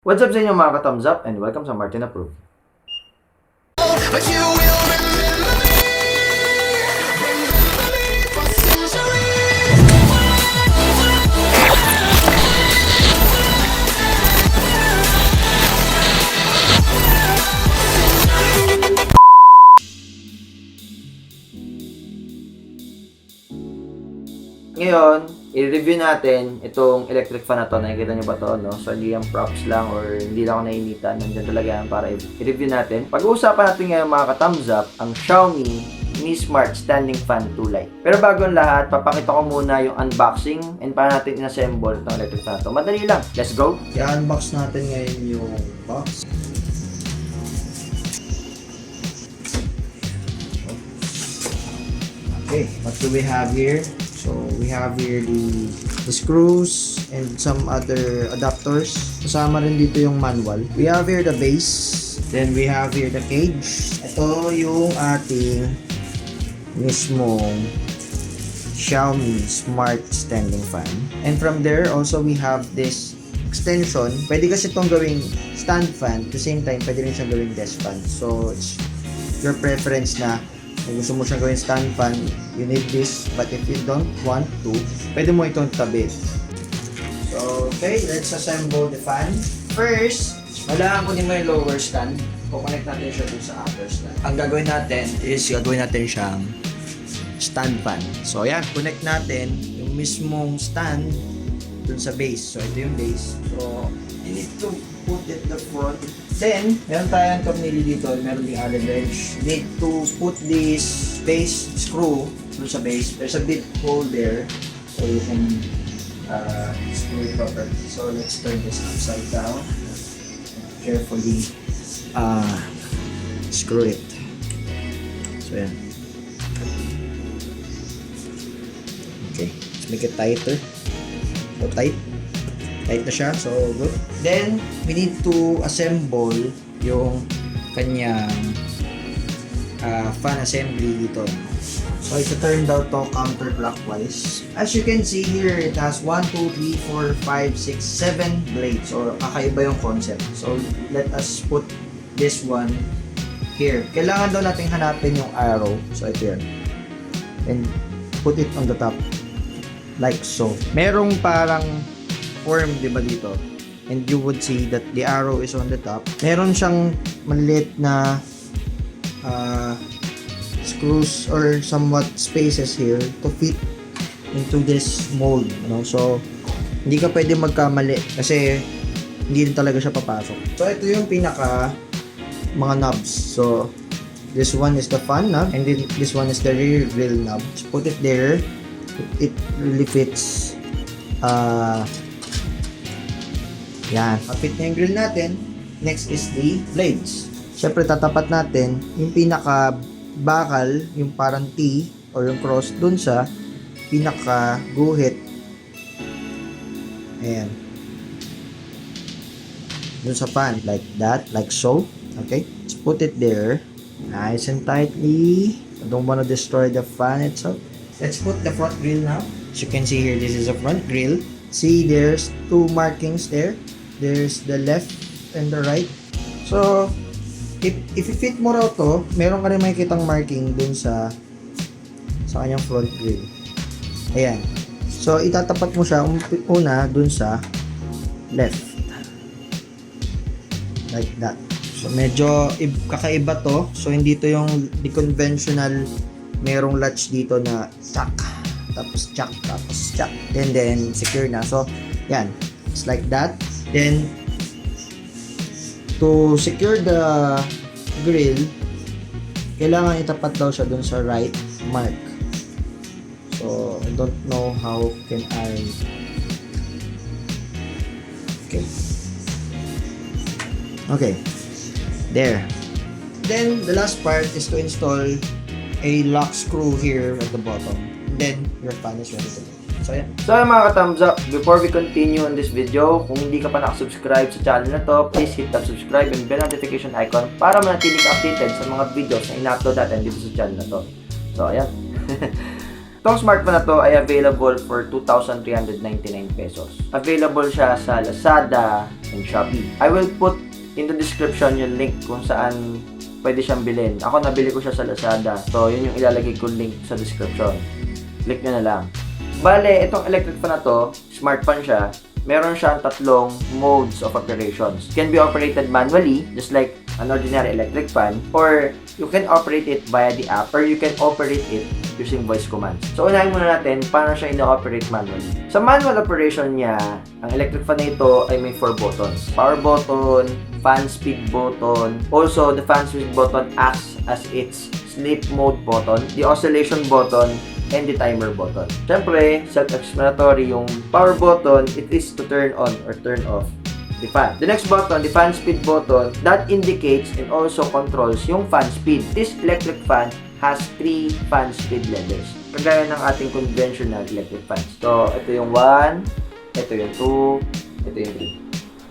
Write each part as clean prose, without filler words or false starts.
What's up sa inyo mga ka-thumbs up and welcome sa Martin Approved. But you will remember me for centuries. Ngayon, i-review natin itong electric fan na to. Nakikita nyo ba to, no? So, hindi yung props lang or hindi lang ako nainitan. Nandiyan talaga yan para i-review natin. Pag-uusapan natin ngayon mga ka-thumbs up, ang Xiaomi Mi Smart Standing Fan 2 Lite. Pero bago ang lahat, papakita ko muna yung unboxing and paano natin inassemble itong electric fan na to. Madali lang. Let's go! I-unbox natin ngayon yung box. Okay, what do we have here? So we have here the screws and some other adapters. Kasama rin dito yung manual. We have here the base. Then we have here the cage. Ito yung ating mismong Xiaomi Smart Standing Fan. And from there, also we have this extension. Pwede kasi itong gawing stand fan. At the same time, pwede rin siyang gawing desk fan. So, it's your preference na kung gusto mo siyang gawing stand fan, you need this. But if you don't want to, pwede mo itong tabi. So, okay, let's assemble the fan. First, kailangan kunin mo yung lower stand. Kukonect natin siya dun sa upper stand. Ang gagawin natin is gagawin natin siyang stand fan. So, ayan, connect natin yung mismong stand dun sa base. So, ito yung base. So, you need to put it the front. Then, meron tayong tornilyo dito. Meron ding allen wrench. You need to put this base screw dun sa base. There's a big hole there. So, you can screw it properly. So, let's turn this upside down. Carefully screw it. So, yan. Okay. Let's make it tighter. So, tight. Tight na siya. So, good. Then, we need to assemble yung kanyang fan assembly dito. So, ito turn down to counterclockwise. As you can see here, it has 1, 2, 3, 4, 5, 6, 7 blades. So, kakaiba yung concept. So, let us put this one here. Kailangan daw natin hanapin yung arrow. So, ito yan. And put it on the top. Like so. Merong parang form, di ba dito? And you would see that the arrow is on the top. Meron siyang maliit na screws or somewhat spaces here to fit into this mold, no? So, hindi ka pwede magkamali kasi hindi din talaga siya papasok. So, ito yung pinaka mga knobs. So, this one is the fan knob and then this one is the rear grill knob. So, put it there. It really fits. Yan. Kapit na yung grill natin. Next is the blades. Siyempre, tatapat natin yung pinaka bakal, yung parang T or yung cross dun sa pinaka guhit. Ayan. Dun sa fan. Like that. Like so. Okay? Let's put it there. Nice and tightly. I don't want to destroy the fan itself. Let's put the front grill now. As you can see here, this is a front grill. See, there's two markings there. There's the left and the right. So, if i-fit mo raw to, meron ka rin makikitang marking dun sa kanyang front grill. Ayan. So, itatapat mo siya una dun sa left. Like that. So, medyo kakaiba to. So, hindi to yung the conventional merong latch dito na chuck, tapos chuck, tapos chuck, and then secure na. So, yan. It's like that. Then, to secure the grill, kailangan itapat daw siya dun sa right mark. So, I don't know how can I... Okay. Okay. There. Then, the last part is to install a lock screw here at the bottom. Then, your fan is ready to go. So, yan. So mga ka-thumbs up, before we continue on this video, kung hindi ka pa nakasubscribe sa channel na to, please hit that subscribe and bell notification icon para manatili ka updated sa mga videos na ina-upload natin dito sa channel na to. So, ayan. Itong smart fan na to ay available for 2,399 pesos. Available siya sa Lazada and Shopee. I will put in the description yung link kung saan pwede siyang bilhin. Ako nabili ko siya sa Lazada. So, yun yung ilalagay ko link sa description. Click nyo na lang. Bale, itong electric fan na to, smart fan siya. Meron siyang tatlong modes of operations. It can be operated manually, just like an ordinary electric fan, or you can operate it via the app, or you can operate it using voice commands. So, unahin muna natin paano siya ino-operate manually. Sa manual operation niya, ang electric fan na ito ay may 4 buttons. Power button, fan speed button. Also, the fan speed button acts as its sleep mode button, the oscillation button, and the timer button. Siyempre, self-explanatory yung power button, it is to turn on or turn off the fan. The next button, the fan speed button, that indicates and also controls yung fan speed. This electric fan has 3 fan speed levels. Kagaya ng ating conventional electric fans. So, ito yung 1, ito yung 2, ito yung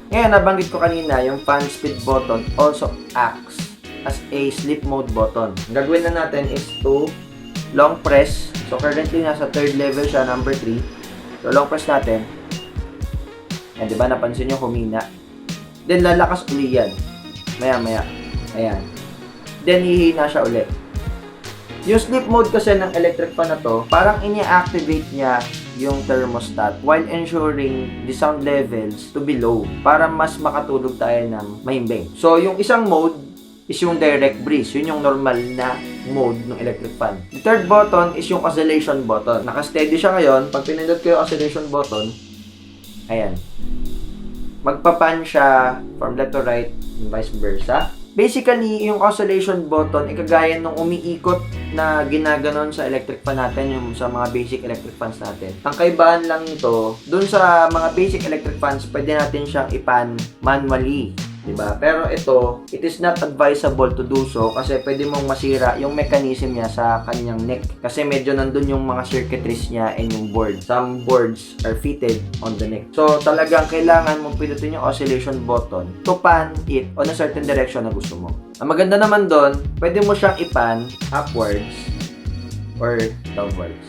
3. Ngayon, nabanggit ko kanina, yung fan speed button also acts as a sleep mode button. Ang gagawin na natin is to long press. So, currently, nasa 3rd level siya, number 3. So, long press natin. Yan, diba? Napansin nyo, humina. Then, lalakas uli yan. Maya-maya. Ayan. Then, hihina siya ulit. Yung sleep mode kasi ng electric fan na to, parang ini-activate niya yung thermostat while ensuring the sound levels to be low para mas makatulog tayo ng mahimbing. So, yung isang mode is yung direct breeze. Yun yung normal na mode ng electric fan. The third button is yung oscillation button. Naka-steady siya ngayon. Pag pinindot ko yung oscillation button, ayan. Magpapan siya from left to right and vice versa. Basically, yung oscillation button, kagaya nung umiikot na ginaganon sa electric fan natin, yung sa mga basic electric fans natin. Ang kaibahan lang nito, dun sa mga basic electric fans, pwede natin siyang ipan manually. Diba? Pero ito, it is not advisable to do so kasi pwede mong masira yung mechanism niya sa kanyang neck. Kasi medyo nandun yung mga circuitries niya and yung board. Some boards are fitted on the neck. So, talagang kailangan mong pinutin yung oscillation button to pan it on a certain direction na gusto mo. Ang maganda naman doon, pwede mo siyang ipan upwards or downwards.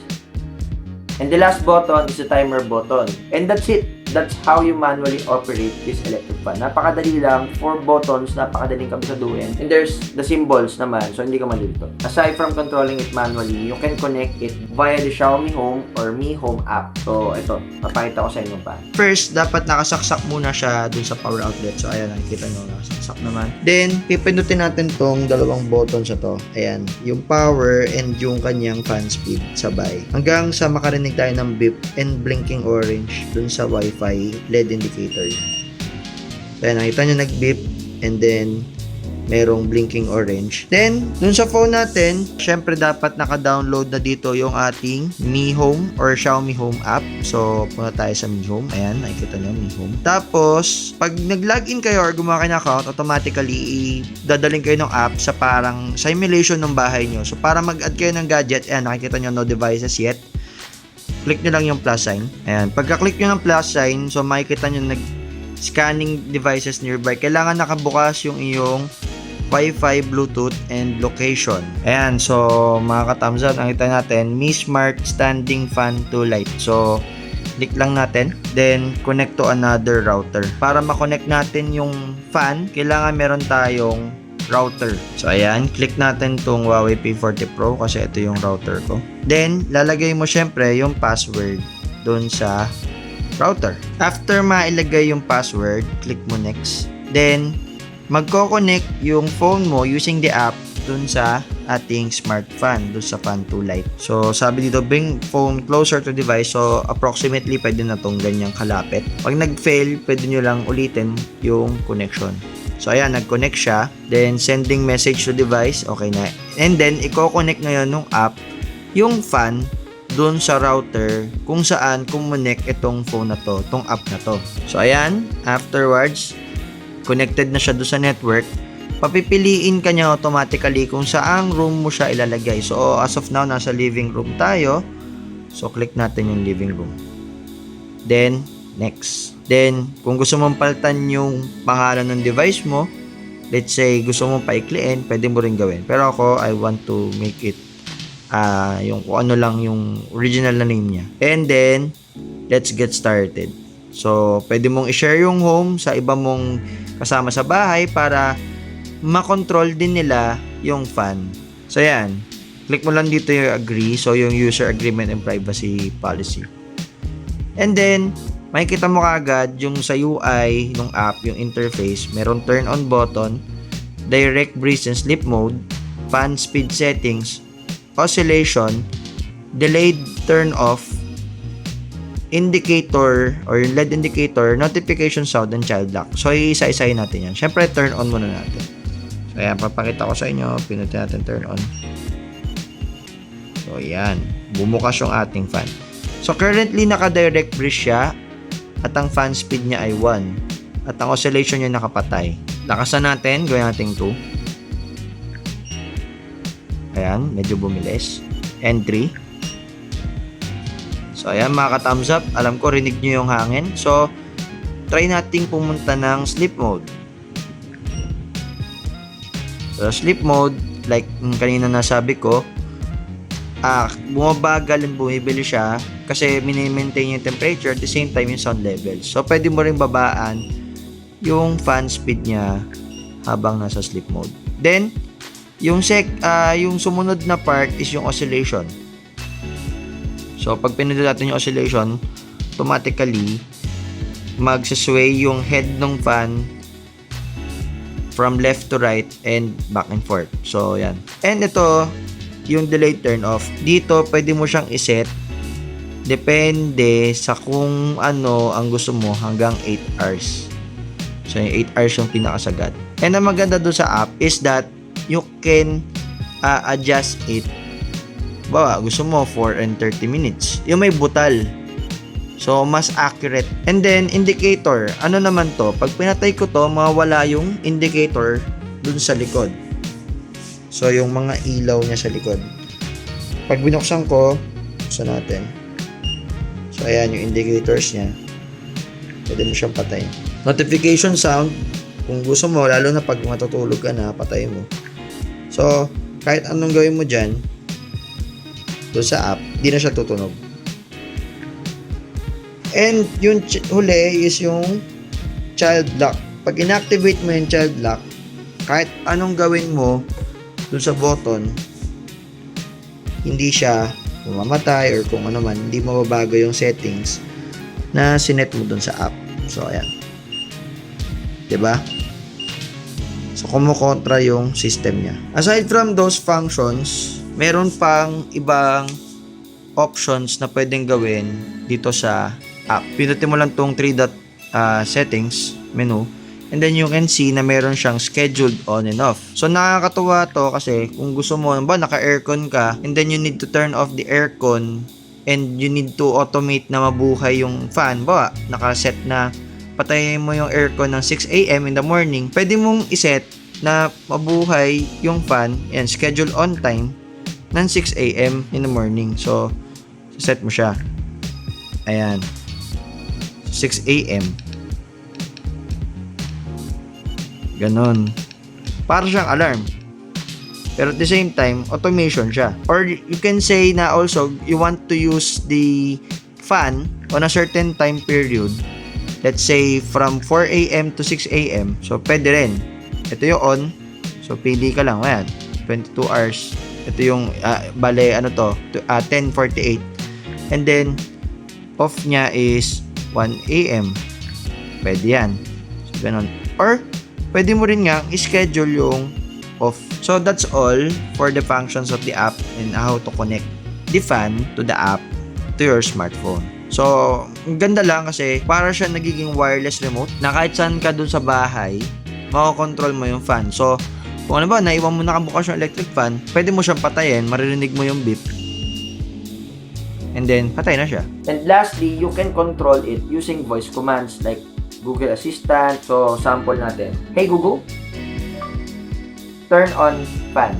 And the last button is the timer button. And that's it. That's how you manually operate this electric fan. Napakadali lang, 4 buttons, napakadaling kabisaduhin. And there's the symbols naman, so hindi ka malilito. Aside from controlling it manually, you can connect it via the Xiaomi Home or Mi Home app. So, ito, papakita ko sa inyo pa. First, dapat nakasaksak muna siya dun sa power outlet. So, ayan, nakikita nyo, nakasaksak naman. Then, pipindutin natin tong dalawang buttons na to. Ayan, yung power and yung kanyang fan speed sabay. Hanggang sa makarinig tayo ng beep and blinking orange dun sa Wi-Fi LED indicator. Ayan, nakita nyo nag-beep and then merong blinking orange. Then, dun sa phone natin, syempre dapat naka-download na dito yung ating Mi Home or Xiaomi Home app. So, punta tayo sa Mi Home. Ayan, nakikita nyo, Mi Home. Tapos, pag nag-login kayo or gumawa kayo ng account, automatically, dadaling kayo ng app sa parang simulation ng bahay nyo. So, para mag-add kayo ng gadget, ayan, nakikita nyo no devices yet. Click nyo lang yung plus sign. Ayan, pagka-click nyo ng plus sign, so makikita nyo nag-scanning devices nearby. Kailangan nakabukas yung iyong Wi-Fi, Bluetooth, and location. Ayan, so mga ka-thumbs up, nakita natin, Mi Smart Standing Fan to Light. So, click lang natin, then connect to another router. Para ma-connect natin yung fan, kailangan meron tayong router. So, ayan, click natin tong Huawei P40 Pro kasi ito yung router ko. Then, lalagay mo syempre yung password dun sa router. After mailagay yung password, click mo next. Then, magko-connect yung phone mo using the app dun sa ating smart fan, dun sa fan to light. So, sabi dito, bring phone closer to device. So, approximately, pwede na tong ganyang kalapit. Pag nag-fail, pwede nyo lang ulitin yung connection. So, ayan, nag-connect siya. Then, sending message to device. Okay na. And then, i-connect ngayon ng app, yung fan, dun sa router, kung saan kumunik itong phone na to, itong app na to. So, ayan, afterwards, connected na siya doon sa network. Papipiliin ka niya automatically kung saang room mo siya ilalagay. So, as of now, nasa living room tayo. So, click natin yung living room. Then, next. Then, kung gusto mong palitan yung pangalan ng device mo, let's say gusto mong paikliin, pwede mo rin gawin. Pero ako, I want to make it yung kung ano lang yung original na name niya. And then, let's get started. So, pwede mong i-share yung home sa iba mong kasama sa bahay para makontrol din nila yung fan. So, yan. Click mo lang dito yung agree. So, yung user agreement and privacy policy. And then, makikita mo kaagad yung sa UI ng app, yung interface, meron turn on button, direct breeze and sleep mode, fan speed settings, oscillation, delayed turn off, indicator or yung LED indicator, notification sound, and child lock. So, isa-isahin natin yan. Siyempre, turn on muna natin. So, ayan, papakita ko sa inyo. Pinutin natin turn on. So, ayan. Bumukas yung ating fan. So, currently, naka-direct breeze siya at ang fan speed niya ay 1 at ang oscillation niya nakapatay. Lakasan natin, gawin natin 2. Ayan, medyo bumilis. And 3. So, ayan mga ka-thumbs up. Alam ko, rinig nyo yung hangin. So, try nating pumunta ng sleep mode. So, sleep mode, like kanina nasabi ko, bumabagal and bumibili siya kasi mini-maintain yung temperature at the same time yung sound levels. So, pwede mo rin babaan yung fan speed niya habang nasa sleep mode. Then, yung sumunod na part is yung oscillation. So, pag pinindot natin yung oscillation, automatically, magsasway yung head ng fan from left to right and back and forth. So, yan. And ito, yung delayed turn off. Dito, pwede mo siyang iset. Depende sa kung ano ang gusto mo hanggang 8 hours. So, yung 8 hours yung pinakasagad. And ang maganda doon sa app is that you can adjust it. Bawa, gusto mo 4 and 30 minutes. Yung may butal. So, mas accurate. And then, indicator. Ano naman to? Pag pinatay ko to, mawala yung indicator dun sa likod. So, yung mga ilaw niya sa likod. Pag binuksan ko, buksan natin. So, ayan yung indicators niya. Pwede mo siyang patayin. Notification sound. Kung gusto mo, lalo na pag matutulog ka na, patayin mo. So, kahit anong gawin mo dyan, doon sa app, di na siya tutunog. And yung huli is yung child lock. Pag inactivate mo yung child lock, kahit anong gawin mo doon sa button, hindi siya mamamatay or kung ano man, hindi mababago yung settings na sinet mo doon sa app. So, ayan. Diba? So, kumukontra yung system niya. Aside from those functions, meron pang ibang options na pwedeng gawin dito sa app. Pinutin mo lang tong 3 dot settings menu, and then you can see na meron siyang scheduled on and off. So nakakatuwa to kasi kung gusto mo naka-aircon ka and then you need to turn off the aircon and you need to automate na mabuhay yung fan. Bawa, naka-set na patayin mo yung aircon ng 6 AM in the morning. Pwede mong iset na mabuhay yung fan, and schedule on time ng 6 AM in the morning. So, set mo siya. Ayan. 6 AM. Ganon. Para siyang alarm. Pero at the same time, automation siya. Or you can say na also, you want to use the fan on a certain time period. Let's say, from 4 AM to 6 AM. So, pwede rin. Ito yung on. So, pili ka lang. Ayan. 22 hours. Ito yung, 10:48. And then, off niya is 1 AM. Pwede yan. So, ganun. Or, pwede mo rin nga i-schedule yung off. So, that's all for the functions of the app and how to connect the fan to the app to your smartphone. So, ang ganda lang kasi para siya nagiging wireless remote na kahit saan ka dun sa bahay, makakontrol mo yung fan. So, kung ano ba, naiwan mo nakabukas yung electric fan, pwede mo siyang patayin, maririnig mo yung beep, and then, patay na siya. And lastly, you can control it using voice commands like Google Assistant. So, sample natin. Hey Google, turn on fan.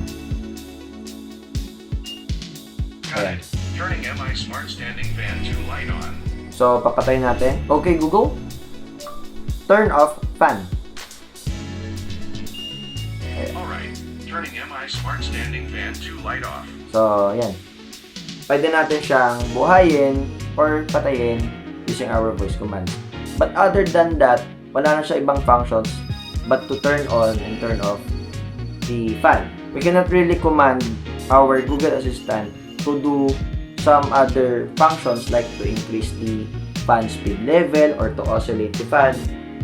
Got it. Turning MI Smart Standing Fan 2 light on. So, papatayin natin. Okay Google, turn off fan. Alright. Turning MI smart standing fan to light off. So, yan. Pwede natin siyang buhayin or patayin using our voice command. But other than that, wala na siya ibang functions but to turn on and turn off the fan. We cannot really command our Google Assistant to do some other functions like to increase the fan speed level or to oscillate the fan,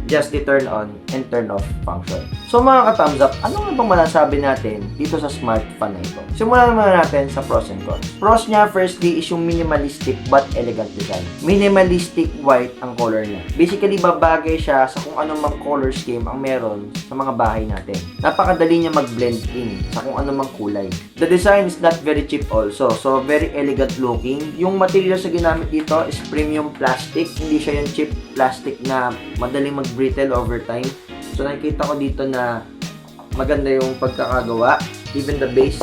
just the turn on and turn off function. So mga ka-thumbs up, ano nga bang masasabi natin dito sa smart fan na ito? Simulan naman natin sa pros and cons. Pros niya firstly is yung minimalistic but elegant design. Minimalistic white ang color niya. Basically babagay siya sa kung anong mang color scheme ang meron sa mga bahay natin. Napakadali niya mag-blend in sa kung anong mang kulay. The design is not very cheap also, so very elegant looking. Yung material sa ginamit dito is premium plastic, hindi siya yung cheap plastic na madaling mag-brittle over time. So nakikita ko dito na maganda yung pagkakagawa. Even the base,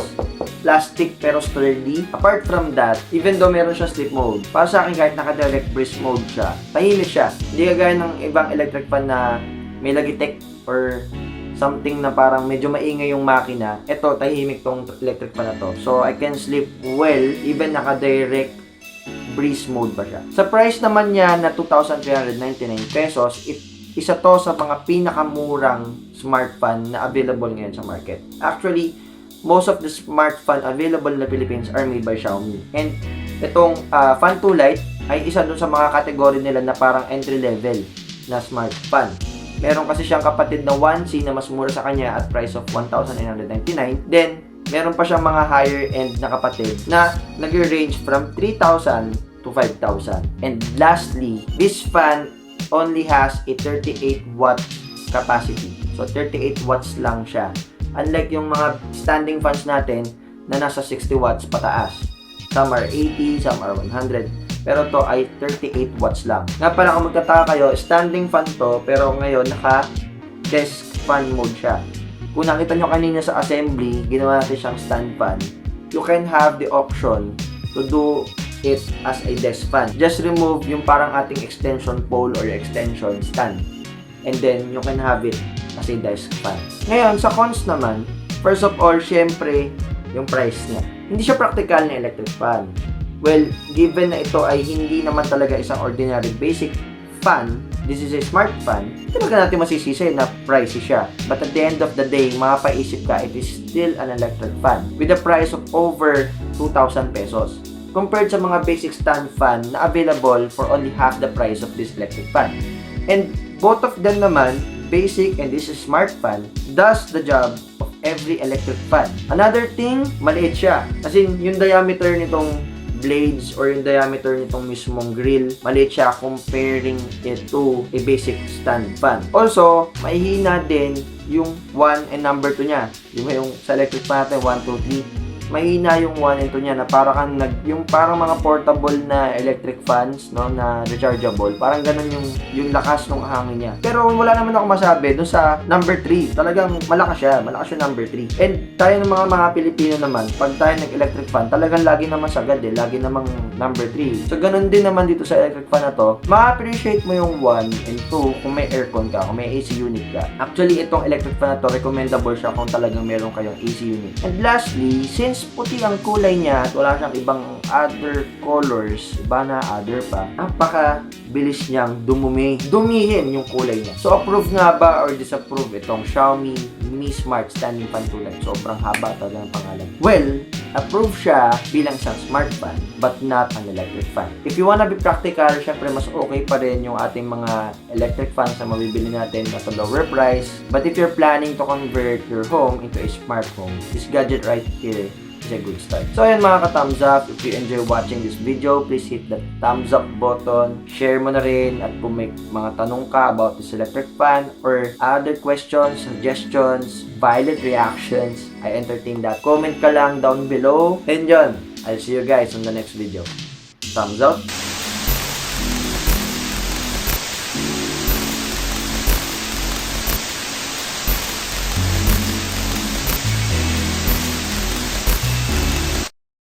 plastic pero sturdy. Apart from that, even though meron siya sleep mode, para sa akin kahit naka-direct breeze mode siya, tahimik siya. Hindi kagaya ng ibang electric fan na may lagitek or something na parang medyo maingay yung makina. Ito, tahimik tong electric fan na to. So I can sleep well even naka-direct breeze mode pa siya. Sa price naman niya na 2,399 pesos, isa to sa mga pinakamurang smart fan na available ngayon sa market. Actually, most of the smart fan available na Philippines are made by Xiaomi. And itong Fan 2 Lite ay isa dun sa mga category nila na parang entry level na smart fan. Meron kasi siyang kapatid na 1C na mas mura sa kanya at price of 1,999. Then, meron pa siyang mga higher end na kapatid na nag-range from 3,000 to 5,000. And lastly, this fan only has a 38 watt capacity. So 38 watts lang siya. Unlike yung mga standing fans natin na nasa 60 watts pataas. Some are 80, some are 100. Pero to ay 38 watts lang. Nga pala kung magtataka kayo, standing fan to pero ngayon naka desk fan mode siya. Kung nakita nyo kanina sa assembly, ginawa natin siyang stand fan. You can have the option to do it as a desk fan. Just remove yung parang ating extension pole or extension stand. And then, you can have it as a desk fan. Ngayon, sa cons naman, first of all, syempre, yung price niya. Hindi siya practical na electric fan. Well, given na ito ay hindi naman talaga isang ordinary basic fan, this is a smart fan, hindi ka natin masisisi na pricey siya. But at the end of the day, mapapaisip ka, it is still an electric fan with a price of over 2,000 pesos. Compared sa mga basic stand fan na available for only half the price of this electric fan. And both of them naman, basic and this is smart fan, does the job of every electric fan. Another thing, maliit siya. As in, yung diameter nitong blades or yung diameter nitong mismong grill, maliit siya comparing it to a basic stand fan. Also, mahihina din yung 1 and number 2 niya. Yung sa electric fan natin, 1, 2, 3. Mahina yung 1 and 2 niya na parang yung parang mga portable na electric fans, no, na rechargeable. Parang ganun yung lakas ng hangin niya. Pero wala naman ako masabi dun sa number 3. Talagang malakas siya number 3. And tayo ng mga Pilipino naman, pag tayo nag-electric fan, talagang lagi naman sagad lagi namang number 3. So ganun din naman dito sa electric fan na to. Ma-appreciate mo yung 1 and 2 kung may aircon ka, kung may AC unit ka. Actually, itong electric fan na to, recommendable siya kung talagang meron kayong AC unit. And lastly, since puti ang kulay niya at wala siyang ibang other colors, iba na other pa, napaka bilis niyang dumihin yung kulay niya. So approve nga ba or disapprove itong Xiaomi Mi Smart Standing Fan 2 Lite? Sobrang haba talaga ng pangalan. Well, approve siya bilang isang smart fan but not an electric fan. If you wanna be practical, syempre mas okay pa rin yung ating mga electric fans na mabibili natin at a lower price. But if you're planning to convert your home into a smart home, this gadget right here is a good start. So ayan mga ka-thumbs up, if you enjoy watching this video, please hit the thumbs up button, share mo na rin, at kung may mga tanong ka about this electric fan or other questions, suggestions, violent reactions, I entertain that. Comment ka lang down below. And yun, I'll see you guys on the next video. Thumbs up.